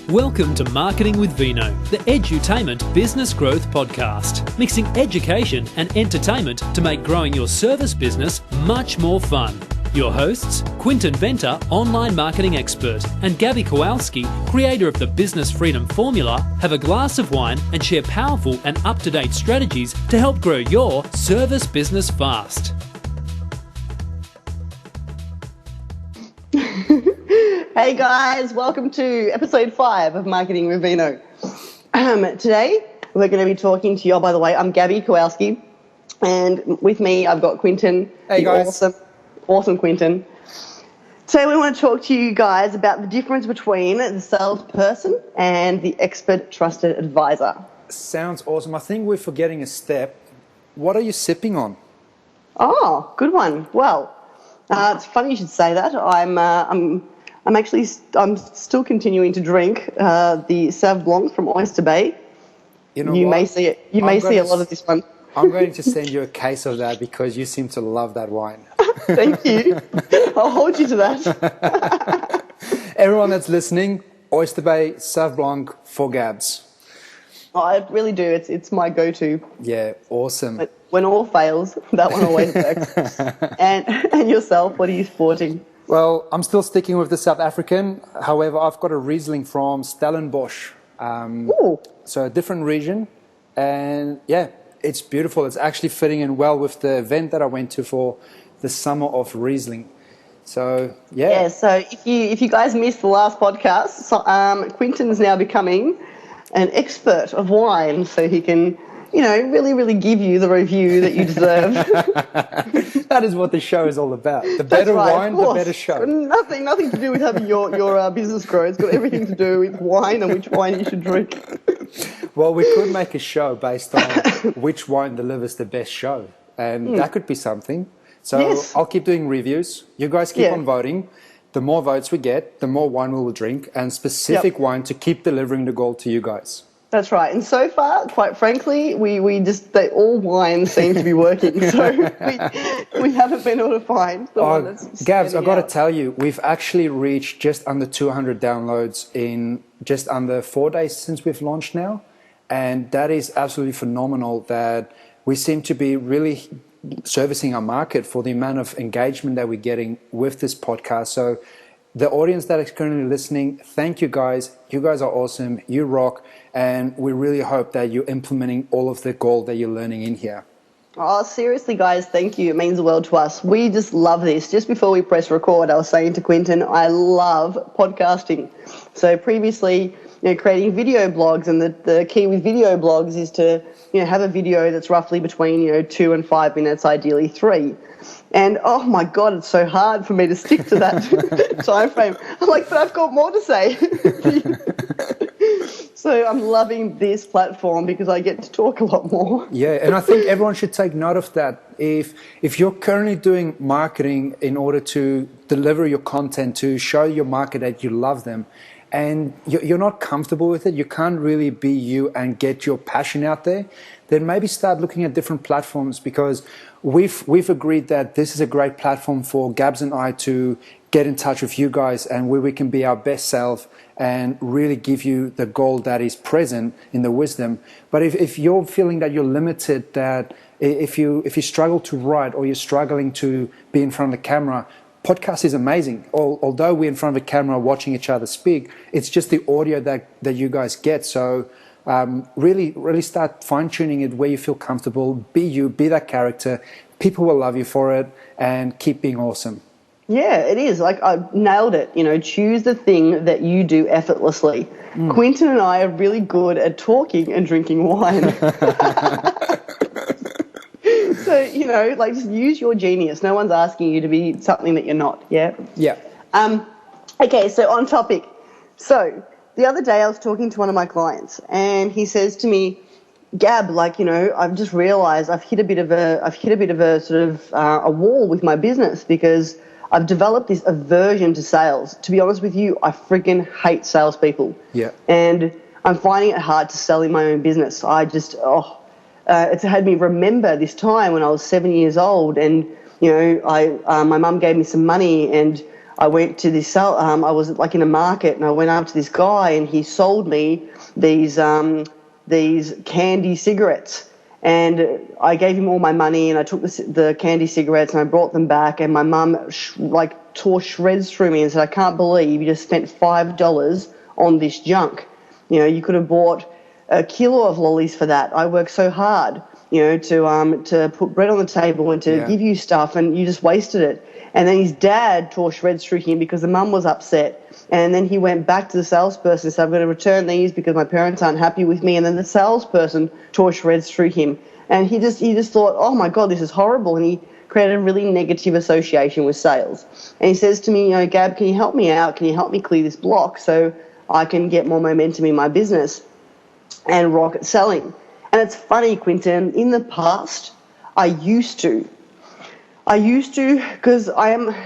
Welcome to Marketing with Vino, the edutainment business growth podcast, mixing education and entertainment to make growing your service business much more fun. Your hosts, Quinton Venter, online marketing expert, and Gabby Kowalski, creator of the Business Freedom Formula, have a glass of wine and share powerful and up-to-date strategies to help grow your service business fast. Hey guys, welcome to episode 5 of Marketing with Vino. Today we're going to be talking to you. Oh, by the way, I'm Gabby Kowalski, and with me I've got Quinton. Hey guys. Awesome Quinton. Today we want to talk to you guys about the difference between the salesperson and the expert trusted advisor. Sounds awesome. I think we're forgetting a step. What are you sipping on? Oh, good one. Well, it's funny you should say that. I'm still continuing to drink the Sauv Blanc from Oyster Bay. You know you may see it. You may see a lot of this one. I'm going to send you a case of that because you seem to love that wine. Thank you. I'll hold you to that. Everyone that's listening, Oyster Bay Sauv Blanc for Gabs. Oh, I really do. It's my go-to. Yeah, awesome. But when all fails, that one always works. And yourself, what are you sporting? Well, I'm still sticking with the South African. However, I've got a Riesling from Stellenbosch. So a different region. And yeah, it's beautiful. It's actually fitting in well with the event that I went to for the Summer of Riesling. So, yeah. Yeah, so if you guys missed the last podcast, Quinton's now becoming an expert of wine, so he can, really give you the review that you deserve. That is what the show is all about. The better wine, the better show. Nothing to do with having your business grow. It's got everything to do with wine and which wine you should drink. Well, we could make a show based on which wine delivers the best show. And that could be something. So yes. I'll keep doing reviews. You guys keep on voting. The more votes we get, the more wine we will drink, and specific wine to keep delivering the goal to you guys. That's right. And so far, quite frankly, all wines seem to be working. So we haven't been able to find the one that's Gabs, I've got to tell you, we've actually reached just under 200 downloads in just under 4 days since we've launched now. And that is absolutely phenomenal that we seem to be really servicing our market for the amount of engagement that we're getting with this podcast. So the audience that is currently listening, thank you guys. You guys are awesome. You rock. And we really hope that you're implementing all of the gold that you're learning in here. Oh, seriously, guys, thank you. It means the world to us. We just love this. Just before we press record, I was saying to Quinton, I love podcasting. So previously, creating video blogs, and the key with video blogs is to have a video that's roughly between 2 and 5 minutes, ideally 3. And oh my God, it's so hard for me to stick to that time frame. I'm like, but I've got more to say. So I'm loving this platform because I get to talk a lot more. Yeah, and I think everyone should take note of that. If you're currently doing marketing in order to deliver your content, to show your market that you love them, and you're not comfortable with it, you can't really be you and get your passion out there, then maybe start looking at different platforms, because we've agreed that this is a great platform for Gabs and I to get in touch with you guys, and where we can be our best self and really give you the gold that is present in the wisdom. But if you're feeling that you're limited, that if you struggle to write, or you're struggling to be in front of the camera, podcast is amazing. Although we're in front of a camera watching each other speak, it's just the audio that you guys get. So really start fine-tuning it where you feel comfortable. Be you, be that character. People will love you for it, and keep being awesome. Yeah, it is. Like, I nailed it. Choose the thing that you do effortlessly. Quinton and I are really good at talking and drinking wine. So, just use your genius. No one's asking you to be something that you're not, yeah? Yeah. Okay, so on topic. So, the other day I was talking to one of my clients, and he says to me, Gab, I've just realised I've hit a bit of a sort of a wall with my business, because I've developed this aversion to sales. To be honest with you, I freaking hate salespeople. Yeah. And I'm finding it hard to sell in my own business. It's had me remember this time when I was 7 years old, and my mum gave me some money, and I went to this, I was like in a market, and I went up to this guy, and he sold me these candy cigarettes. And I gave him all my money, and I took the candy cigarettes and I brought them back, and my mum tore shreds through me and said, I can't believe you just spent $5 on this junk. You know, you could have bought a kilo of lollies for that. I worked so hard, you know, to put bread on the table and to give you stuff, and you just wasted it. And then his dad tore shreds through him because the mum was upset. And then he went back to the salesperson and said, I'm going to return these because my parents aren't happy with me. And then the salesperson tore shreds through him. And he just thought, oh, my God, this is horrible. And he created a really negative association with sales. And he says to me, you know, Gab, can you help me out? Can you help me clear this block so I can get more momentum in my business and rocket selling? And it's funny, Quinton, in the past, I used to, because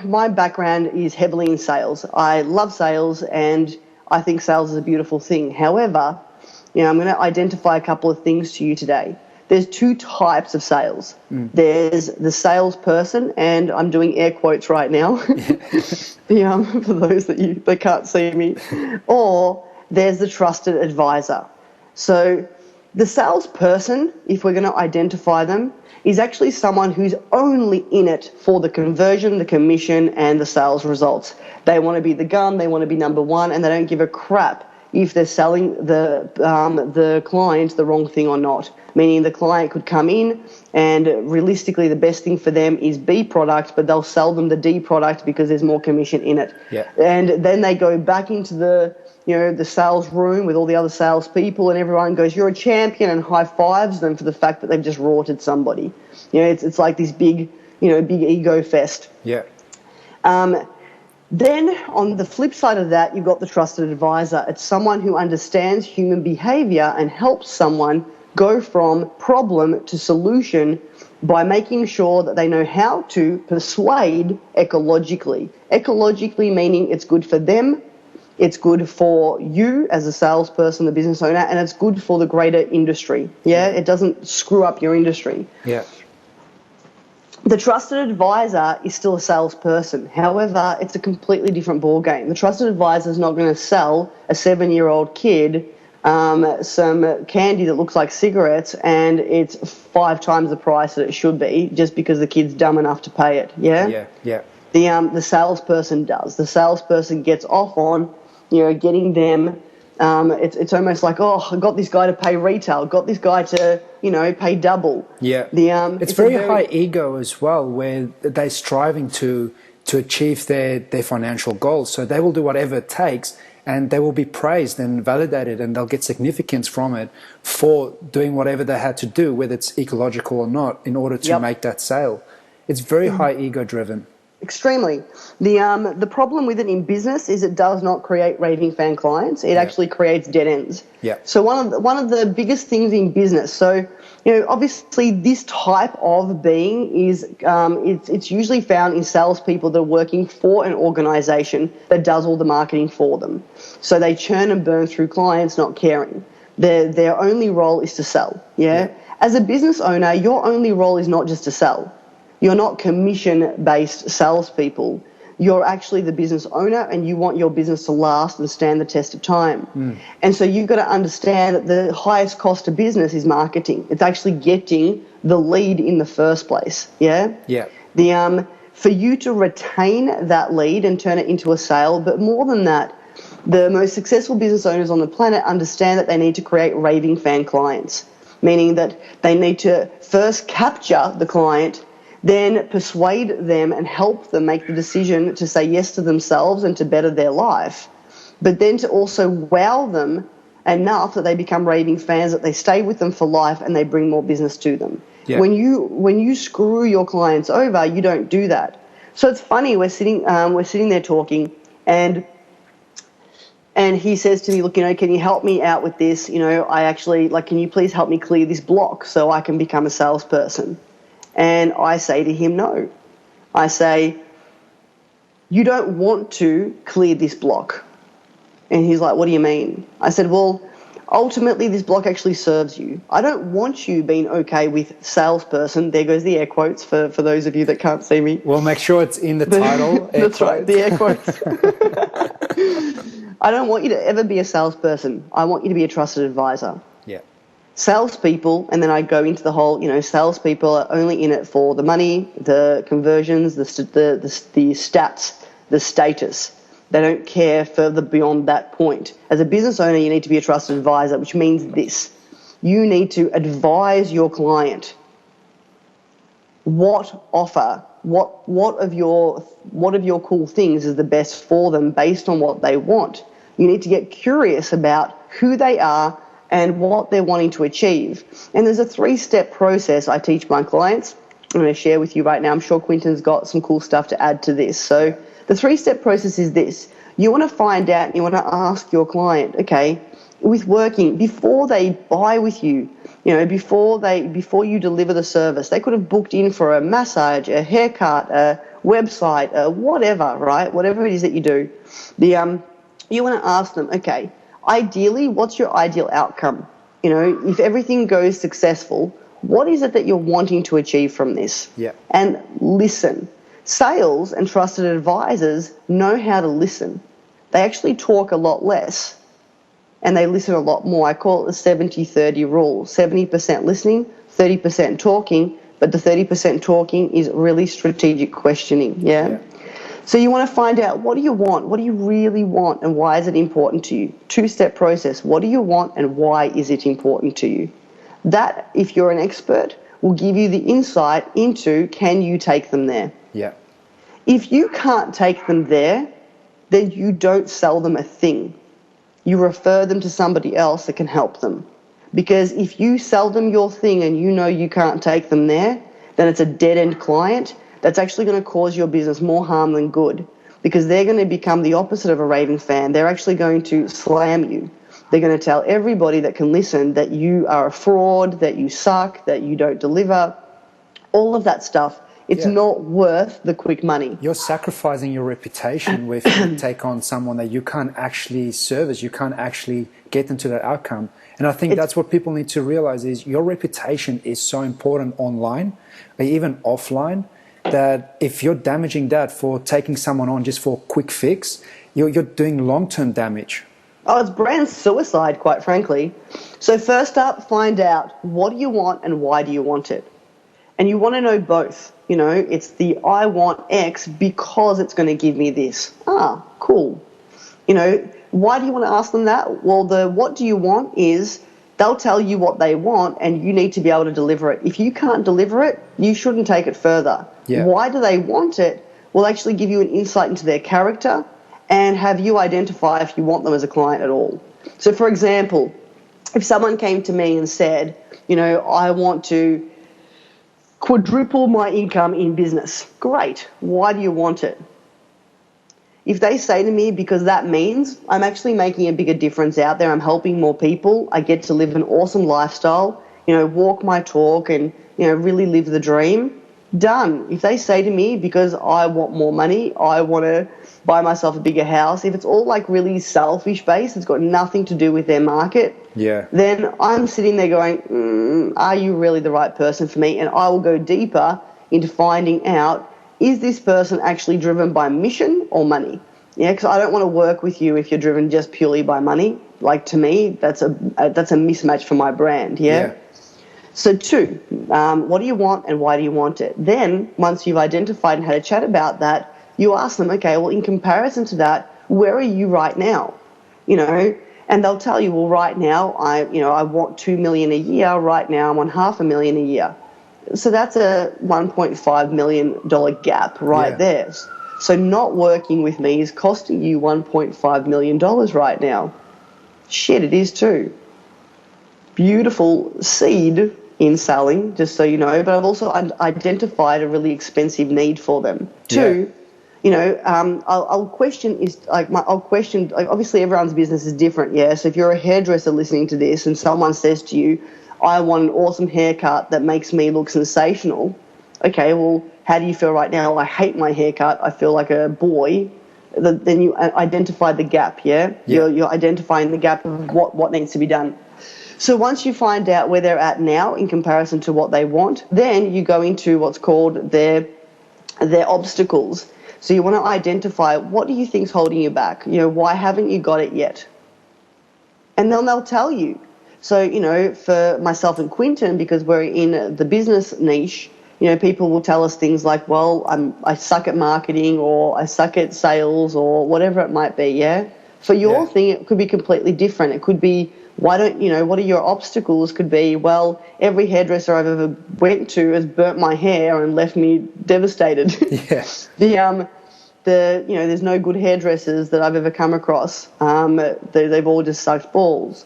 my background is heavily in sales. I love sales, and I think sales is a beautiful thing. However, you know, I'm going to identify a couple of things to you today. There's two types of sales. There's the salesperson, and I'm doing air quotes right now, for those that can't see me, or there's the trusted advisor. So the salesperson, if we're going to identify them, is actually someone who's only in it for the conversion, the commission, and the sales results. They want to be the gun, they want to be number one, and they don't give a crap if they're selling the client the wrong thing or not. Meaning the client could come in, and realistically the best thing for them is B product, but they'll sell them the D product because there's more commission in it. Yeah. And then they go back into the sales room with all the other salespeople, and everyone goes, "You're a champion," and high fives them for the fact that they've just rorted somebody. You know, it's like this big ego fest. Yeah. Then on the flip side of that, you've got the trusted advisor. It's someone who understands human behavior and helps someone go from problem to solution by making sure that they know how to persuade ecologically. Ecologically meaning it's good for them, it's good for you as a salesperson, the business owner, and it's good for the greater industry. Yeah, it doesn't screw up your industry. Yeah. The trusted advisor is still a salesperson. However, it's a completely different ballgame. The trusted advisor is not going to sell a 7-year-old kid some candy that looks like cigarettes, and it's 5 times the price that it should be just because the kid's dumb enough to pay it. Yeah? Yeah. The salesperson does. The salesperson gets off on, getting them. It's almost like, oh, I got this guy to pay retail, got this guy to, pay double. Yeah. It's very high ego as well, where they're striving to achieve their financial goals. So they will do whatever it takes, and they will be praised and validated, and they'll get significance from it for doing whatever they had to do, whether it's ecological or not, in order to make that sale. It's very high ego driven. Extremely. The problem with it in business is it does not create raving fan clients. It actually creates dead ends. Yeah. So one of the biggest things in business. So obviously this type of being is it's usually found in salespeople that are working for an organisation that does all the marketing for them. So they churn and burn through clients, not caring. Their only role is to sell. Yeah. As a business owner, your only role is not just to sell. You're not commission-based salespeople. You're actually the business owner, and you want your business to last and stand the test of time. And so you've got to understand that the highest cost of business is marketing. It's actually getting the lead in the first place. Yeah? Yeah. For you to retain that lead and turn it into a sale, but more than that, the most successful business owners on the planet understand that they need to create raving fan clients, meaning that they need to first capture the client, then persuade them and help them make the decision to say yes to themselves and to better their life, but then to also wow them enough that they become raving fans, that they stay with them for life and they bring more business to them. Yeah. When you screw your clients over, you don't do that. So it's funny, we're sitting there talking, and he says to me, look, can you help me out with this? Can you please help me clear this block so I can become a salesperson? And I say to him, no. I say, you don't want to clear this block. And he's like, what do you mean? I said, well, ultimately this block actually serves you. I don't want you being okay with salesperson. There goes the air quotes for those of you that can't see me. Well, make sure it's in the title. That's right, the air quotes. I don't want you to ever be a salesperson. I want you to be a trusted advisor. Yeah. Salespeople, and then I go into the whole, salespeople are only in it for the money, the conversions, the stats, the status. They don't care further beyond that point. As a business owner, you need to be a trusted advisor, which means this. You need to advise your client what offer, what of your cool things is the best for them based on what they want. You need to get curious about who they are and what they're wanting to achieve. And there's a 3-step process I teach my clients. I'm going to share with you right now. I'm sure Quinton's got some cool stuff to add to this. So the 3-step process is this. You want to find out, you want to ask your client, okay, with working, before they buy with you, before you deliver the service, they could have booked in for a massage, a haircut, a website, whatever, right? Whatever it is that you do. You want to ask them, okay, ideally, what's your ideal outcome? If everything goes successful, what is it that you're wanting to achieve from this? Yeah. And listen. Sales and trusted advisors know how to listen. They actually talk a lot less and they listen a lot more. I call it the 70-30 rule. 70% listening, 30% talking, but the 30% talking is really strategic questioning, yeah? So you want to find out, what do you want? What do you really want, and why is it important to you? 2-step process. What do you want, and why is it important to you? That, if you're an expert, will give you the insight into, can you take them there? Yeah. If you can't take them there, then you don't sell them a thing. You refer them to somebody else that can help them. Because if you sell them your thing and you know you can't take them there, then it's a dead-end client that's actually going to cause your business more harm than good, because they're going to become the opposite of a raving fan. They're actually going to slam you. They're going to tell everybody that can listen that you are a fraud, that you suck, that you don't deliver, all of that stuff. It's not worth the quick money. You're sacrificing your reputation with you take on someone that you can't actually service, you can't actually get them to that outcome. And I think that's what people need to realize is your reputation is so important online, or even offline, that if you're damaging that for taking someone on just for a quick fix, you're doing long-term damage. Oh, it's brand suicide, quite frankly. So first up, find out, what do you want and why do you want it? And you want to know both. It's the I want X because it's going to give me this. Ah, cool. Why do you want to ask them that? Well, the what do you want is they'll tell you what they want and you need to be able to deliver it. If you can't deliver it, you shouldn't take it further. Yeah. Why do they want it? Will actually give you an insight into their character and have you identify if you want them as a client at all. So, for example, if someone came to me and said, I want to quadruple my income in business. Great. Why do you want it? If they say to me, because that means I'm actually making a bigger difference out there, I'm helping more people, I get to live an awesome lifestyle, walk my talk and, really live the dream, done. If they say to me, because I want more money, I want to buy myself a bigger house, if it's all like really selfish based, it's got nothing to do with their market, then I'm sitting there going, are you really the right person for me? And I will go deeper into finding out, is this person actually driven by mission or money? Yeah, because I don't want to work with you if you're driven just purely by money. Like, to me, that's a mismatch for my brand, yeah? So 2, what do you want and why do you want it? Then, once you've identified and had a chat about that, you ask them, okay, well, in comparison to that, where are you right now? And they'll tell you, well, right now, I want $2 million a year. Right now, I'm on $500,000 a year. So that's a $1.5 million gap right there. So not working with me is costing you $1.5 million right now. Shit, it is too. Beautiful seed in selling, just so you know, but I've also identified a really expensive need for them. 2, I'll question, obviously everyone's business is different, yeah? So if you're a hairdresser listening to this and someone says to you, I want an awesome haircut that makes me look sensational, okay, well, how do you feel right now? I hate my haircut. I feel like a boy. then you identify the gap, yeah? You're identifying the gap of what needs to be done. So once you find out where they're at now in comparison to what they want, then you go into what's called their obstacles. So you want to identify, what do you think's holding you back? Why haven't you got it yet? And then they'll tell you. So, for myself and Quinton, because we're in the business niche, people will tell us things like, well, I suck at marketing, or I suck at sales, or whatever it might be, yeah? For your thing, it could be completely different. It could be, what are your obstacles? Could be, well, every hairdresser I've ever went to has burnt my hair and left me devastated. Yes. There's no good hairdressers that I've ever come across. They've all just sucked balls.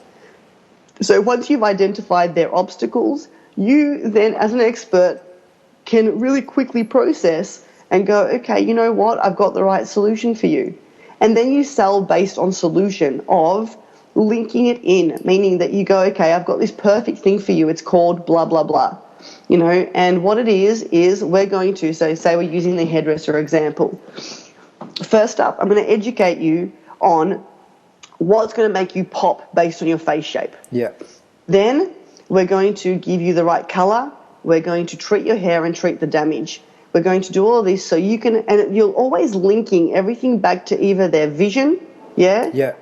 So once you've identified their obstacles, you then, as an expert, can really quickly process and go, okay, you know what? I've got the right solution for you. And then you sell based on solution of linking it in, meaning that you go, okay, I've got this perfect thing for you. It's called blah, blah, blah. And what it is we're going to, so say we're using the hairdresser example. First up, I'm going to educate you on what's going to make you pop based on your face shape. Yeah. Then we're going to give you the right color. We're going to treat your hair and treat the damage. We're going to do all of this so you can, and you're always linking everything back to either their vision,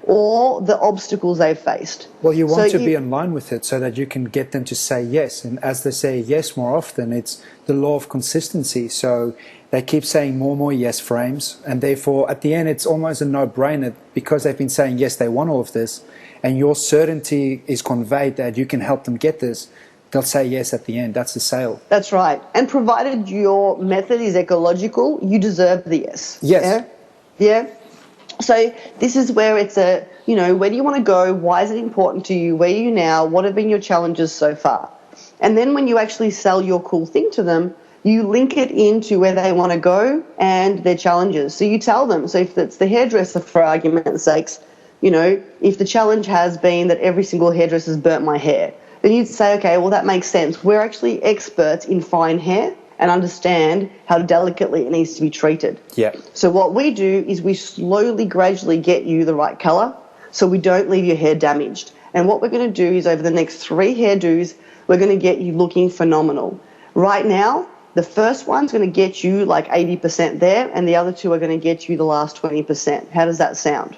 or the obstacles they've faced. Well, you want to be in line with it so that you can get them to say yes. And as they say yes more often, it's the law of consistency. So they keep saying more and more yes frames. And therefore, at the end, it's almost a no-brainer because they've been saying yes, they want all of this. And your certainty is conveyed that you can help them get this. They'll say yes at the end. That's the sale. That's right. And provided your method is ecological, you deserve the yes. Yes. Yeah? So this is where it's where do you want to go? Why is it important to you? Where are you now? What have been your challenges so far? And then when you actually sell your cool thing to them, you link it into where they want to go and their challenges. So you tell them. So if it's the hairdresser, for argument's sakes, if the challenge has been that every single hairdresser's burnt my hair, then you'd say, okay, well, that makes sense. We're actually experts in fine hair and understand how delicately it needs to be treated. Yeah. So what we do is we slowly, gradually get you the right color so we don't leave your hair damaged. And what we're going to do is over the next 3 hairdos, we're going to get you looking phenomenal. Right now, the first one's going to get you like 80% there, and the other 2 are going to get you the last 20%. How does that sound?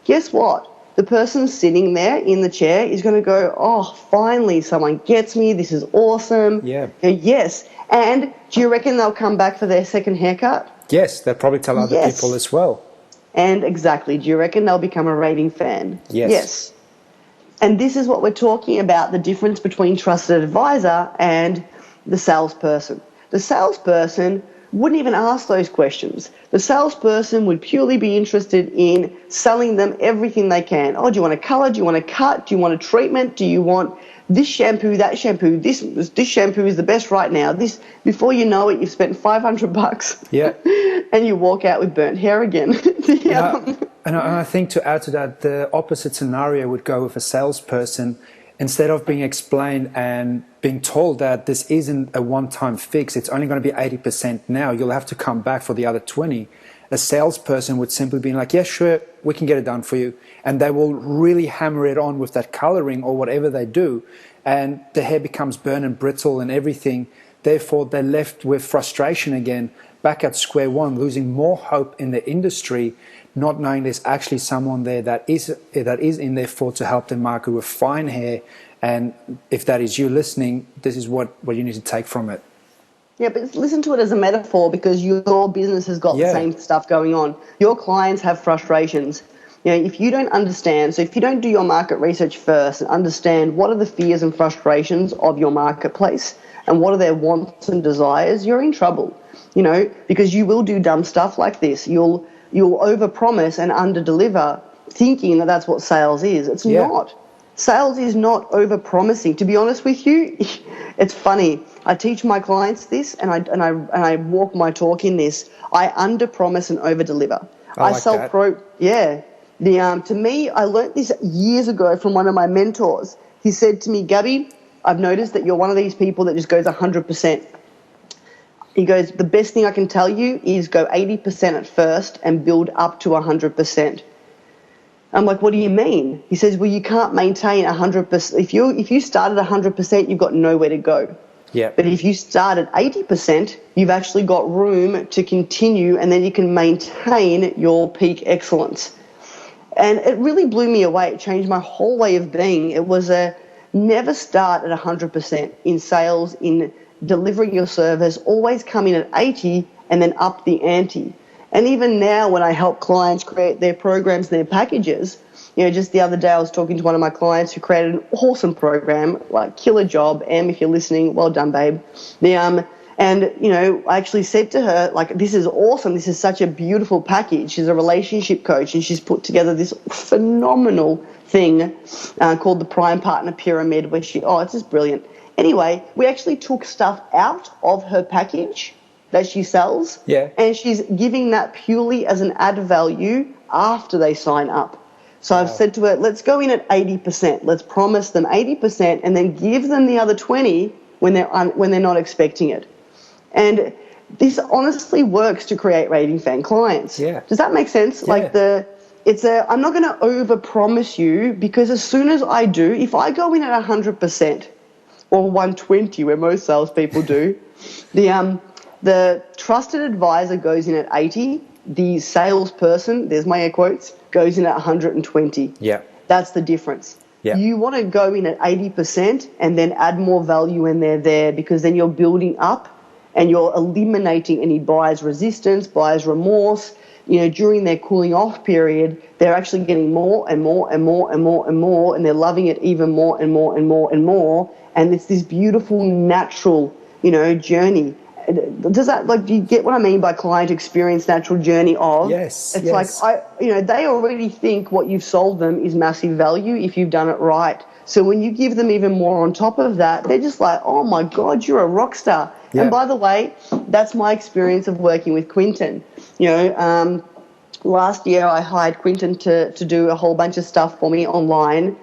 Guess what? The person sitting there in the chair is going to go, oh, finally, someone gets me. This is awesome. Yeah. Yes. And do you reckon they'll come back for their second haircut? Yes, they'll probably tell other people as well. And exactly. Do you reckon they'll become a raving fan? Yes. And this is what we're talking about, the difference between trusted advisor and the salesperson. The salesperson wouldn't even ask those questions. The salesperson would purely be interested in selling them everything they can. Oh, do you want a color? Do you want a cut? Do you want a treatment? Do you want this shampoo, that shampoo? This shampoo is the best right now. This, before you know it, you've spent $500. Yeah. And you walk out with burnt hair again. And I think to add to that, the opposite scenario would go with a salesperson. Instead of being explained and being told that this isn't a one-time fix, it's only going to be 80% now, you'll have to come back for the other 20. A salesperson would simply be like, yeah, sure, we can get it done for you. And they will really hammer it on with that coloring or whatever they do. And the hair becomes burnt and brittle and everything. Therefore, they're left with frustration again, back at square one, losing more hope in the industry, not knowing there's actually someone there that is in there to help them market with fine hair. And if that is you listening, this is what you need to take from it. Yeah, but listen to it as a metaphor because your business has got the same stuff going on. Your clients have frustrations. If you don't understand, so if you don't do your market research first and understand what are the fears and frustrations of your marketplace and what are their wants and desires, you're in trouble, because you will do dumb stuff like this. You'll overpromise and underdeliver thinking that that's what sales is. It's not. Sales is not overpromising. To be honest with you, it's funny. I teach my clients this and I walk my talk in this. I underpromise and overdeliver. I like that. To me, I learnt this years ago from one of my mentors. He said to me, Gabby, I've noticed that you're one of these people that just goes 100%. He goes, the best thing I can tell you is go 80% at first and build up to 100%. I'm like, what do you mean? He says, well, you can't maintain 100%. If you start at 100%, you've got nowhere to go. Yeah. But if you start at 80%, you've actually got room to continue, and then you can maintain your peak excellence. And it really blew me away. It changed my whole way of being. It was a never start at 100% in sales, in delivering your service, always come in at 80 and then up the ante. And even now when I help clients create their programs, their packages, just the other day I was talking to one of my clients who created an awesome program, like killer job. Em, if you're listening, well done, babe. And I actually said to her, like, this is awesome. This is such a beautiful package. She's a relationship coach, and she's put together this phenomenal thing called the Prime Partner Pyramid, where it's just brilliant. Anyway, we actually took stuff out of her package that she sells, and she's giving that purely as an add value after they sign up. So I've said to her, let's go in at 80%. Let's promise them 80% and then give them the other 20 when they're not expecting it. And this honestly works to create raving fan clients. Yeah. Does that make sense? Yeah. I'm not going to over-promise you, because as soon as I do, if I go in at 100% or 120, where most salespeople do, the trusted advisor goes in at 80, the salesperson, there's my air quotes, goes in at 120. Yeah. That's the difference. Yeah. You want to go in at 80% and then add more value when they're there, because then you're building up and you're eliminating any buyer's resistance, buyer's remorse. During their cooling off period, they're actually getting more and more and more and more and more, and they're loving it even more and more and more and more. And it's this beautiful, natural, journey. Do you get what I mean by client experience, natural journey of? Yes. It's like, they already think what you've sold them is massive value if you've done it right. So when you give them even more on top of that, they're just like, oh my God, you're a rock star. Yeah. And by the way, that's my experience of working with Quinton. Last year I hired Quinton to do a whole bunch of stuff for me online.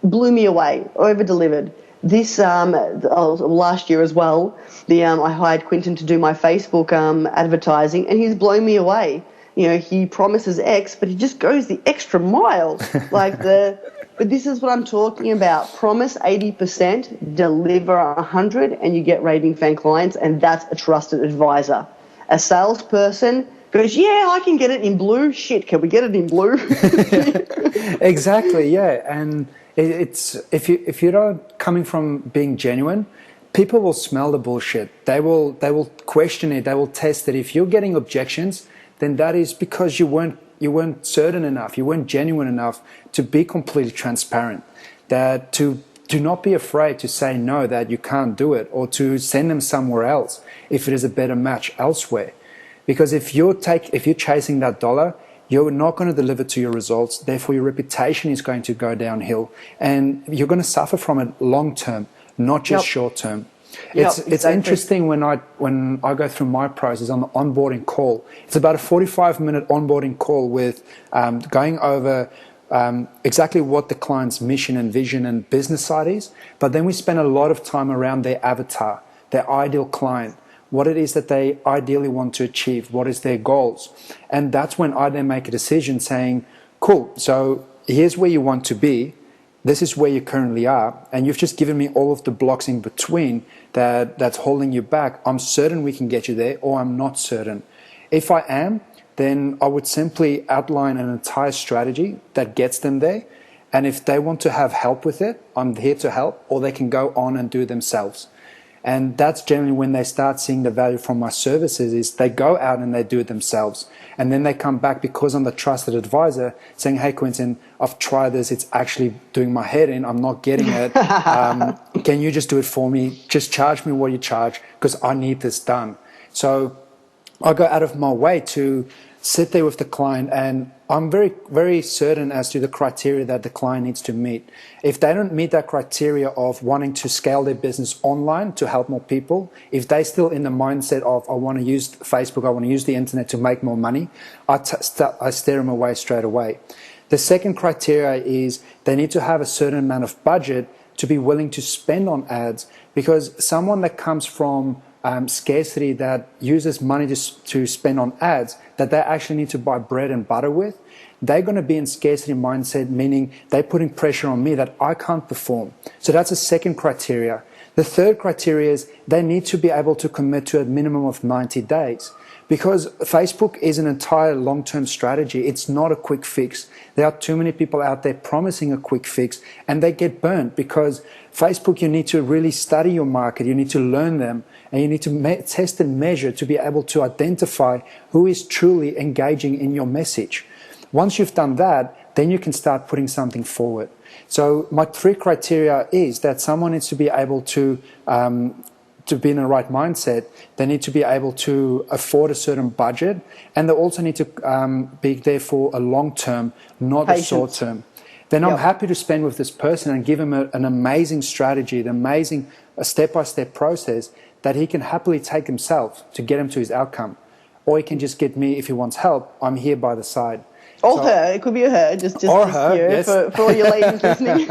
Blew me away, over-delivered. This last year as well, I hired Quinton to do my Facebook advertising, and he's blown me away. He promises X, but he just goes the extra mile. But this is what I'm talking about. Promise 80%, deliver 100, and you get raving fan clients, and that's a trusted advisor. A salesperson goes, yeah, I can get it in blue. Shit, can we get it in blue? Exactly, yeah. And it's if you're not coming from being genuine, people will smell the bullshit. They will question it. They will test it. If you're getting objections, then that is because you weren't certain enough. You weren't genuine enough to be completely transparent. That to do not be afraid to say no, that you can't do it, or to send them somewhere else if it is a better match elsewhere. Because if you're chasing that dollar, you're not going to deliver to your results. Therefore, your reputation is going to go downhill, and you're going to suffer from it long term, not just short term. It's interesting when I go through my process on the onboarding call. It's about a 45-minute onboarding call with going over exactly what the client's mission and vision and business side is. But then we spend a lot of time around their avatar, their ideal client, what it is that they ideally want to achieve, what is their goals. And that's when I then make a decision saying, cool, so here's where you want to be. This is where you currently are, and you've just given me all of the blocks in between that's holding you back. I'm certain we can get you there, or I'm not certain. If I am, then I would simply outline an entire strategy that gets them there. And if they want to have help with it, I'm here to help, or they can go on and do it themselves. And that's generally when they start seeing the value from my services, is they go out and they do it themselves. And then they come back, because I'm the trusted advisor, saying, hey, Quinton, I've tried this. It's actually doing my head in. I'm not getting it. Can you just do it for me? Just charge me what you charge, because I need this done. So I go out of my way to sit there with the client, and I'm very, very certain as to the criteria that the client needs to meet. If they don't meet that criteria of wanting to scale their business online to help more people, if they're still in the mindset of, I want to use Facebook, I want to use the internet to make more money, I steer them away straight away. The second criteria is they need to have a certain amount of budget to be willing to spend on ads, because someone that comes from scarcity that uses money to spend on ads that they actually need to buy bread and butter with, they're going to be in scarcity mindset, meaning they're putting pressure on me that I can't perform. So that's a second criteria. The third criteria is they need to be able to commit to a minimum of 90 days. Because Facebook is an entire long-term strategy. It's not a quick fix. There are too many people out there promising a quick fix, and they get burnt because Facebook, you need to really study your market. You need to learn them, and you need to test and measure to be able to identify who is truly engaging in your message. Once you've done that, then you can start putting something forward. So my three criteria is that someone needs to be able to be in the right mindset. They need to be able to afford a certain budget, and they also need to be there for a long term, not a short term. Then I'm happy to spend with this person and give him an amazing strategy, an amazing step-by-step process that he can happily take himself to get him to his outcome. Or he can just get me if he wants help. I'm here by the side. Or her, it could be a her, just her, yes. for all your ladies listening.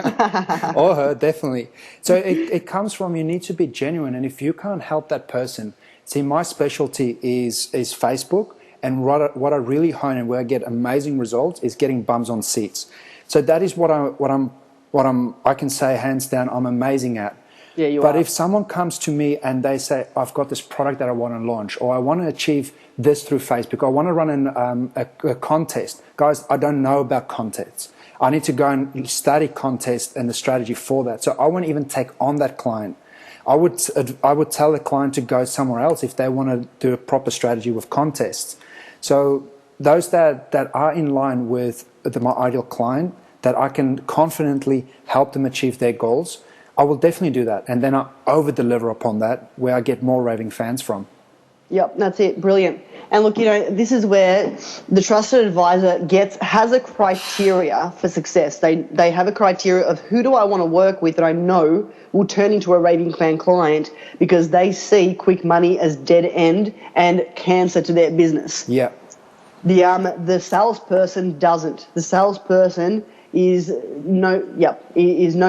Or her, definitely. So it comes from, you need to be genuine, and if you can't help that person, see, my specialty is Facebook, and what I really hone and where I get amazing results is getting bums on seats. So that is what I can say hands down I'm amazing at. Yeah, you but are. if someone comes to me and they say, I've got this product that I want to launch, or I want to achieve this through Facebook, I want to run a contest. Guys, I don't know about contests. I need to go and study contests and the strategy for that. So I won't even take on that client. I would tell the client to go somewhere else if they want to do a proper strategy with contests. So those that are in line with my ideal client, that I can confidently help them achieve their goals, I will definitely do that. And then I over-deliver upon that, where I get more raving fans from. Yep, that's it. Brilliant. And look, this is where the trusted advisor has a criteria for success. They have a criteria of who do I want to work with that I know will turn into a raving fan client, because they see quick money as dead end and cancer to their business. Yeah. The salesperson doesn't. The salesperson is no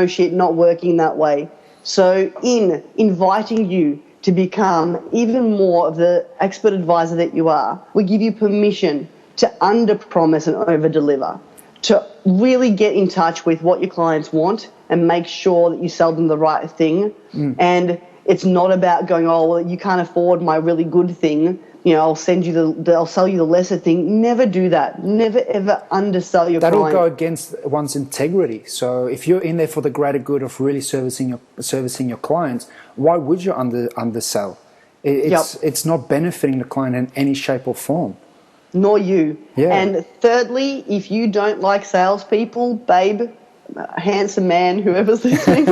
shit, not working that way. So in inviting you to become even more of the expert advisor that you are, we give you permission to under-promise and over-deliver, to really get in touch with what your clients want and make sure that you sell them the right thing. And it's not about going, oh, well, you can't afford my really good thing, I'll sell you the lesser thing. Never do that. Never ever undersell your client. That'll go against one's integrity. So if you're in there for the greater good of really servicing your clients, why would you undersell? It's not benefiting the client in any shape or form. Nor you. Yeah. And thirdly, if you don't like salespeople, babe, handsome man, whoever's listening,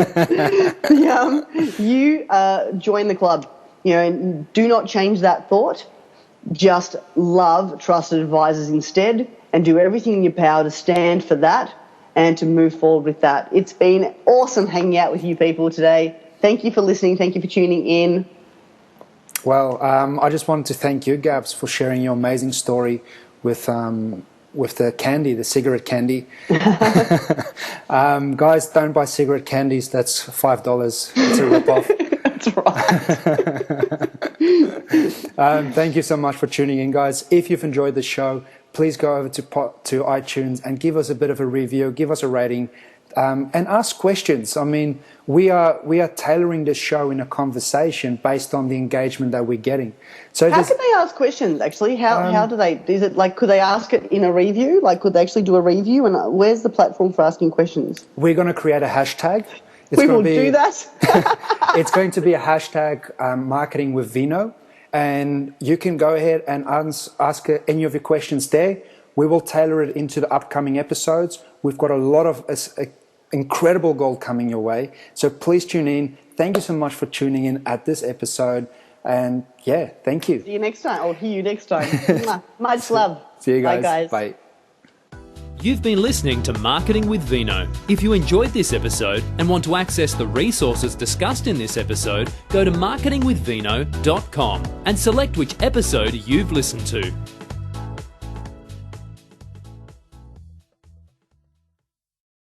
you join the club. And do not change that thought. Just love trusted advisors instead, and do everything in your power to stand for that and to move forward with that. It's been awesome hanging out with you people today. Thank you for listening. Thank you for tuning in. Well, I just wanted to thank you, Gabs, for sharing your amazing story with the candy, the cigarette candy. Guys, don't buy cigarette candies. That's $5. It's a rip-off. That's right. Thank you so much for tuning in, guys. If you've enjoyed the show, please go over to iTunes and give us a bit of a review, give us a rating, and ask questions. I mean, we are tailoring the show in a conversation based on the engagement that we're getting. So how can they ask questions, actually? How do they? Is it like, could they ask it in a review? Like, could they actually do a review? And where's the platform for asking questions? We're going to create a hashtag. We will do that. It's going to be a hashtag marketing with Vino, and you can go ahead and ask any of your questions there. We will tailor it into the upcoming episodes. We've got a lot of incredible gold coming your way, so please tune in. Thank you so much for tuning in at this episode, and thank you. See you next time. I'll hear you next time. Much love. See you guys. Bye, guys. Bye. You've been listening to Marketing with Vino. If you enjoyed this episode and want to access the resources discussed in this episode, go to marketingwithvino.com and select which episode you've listened to.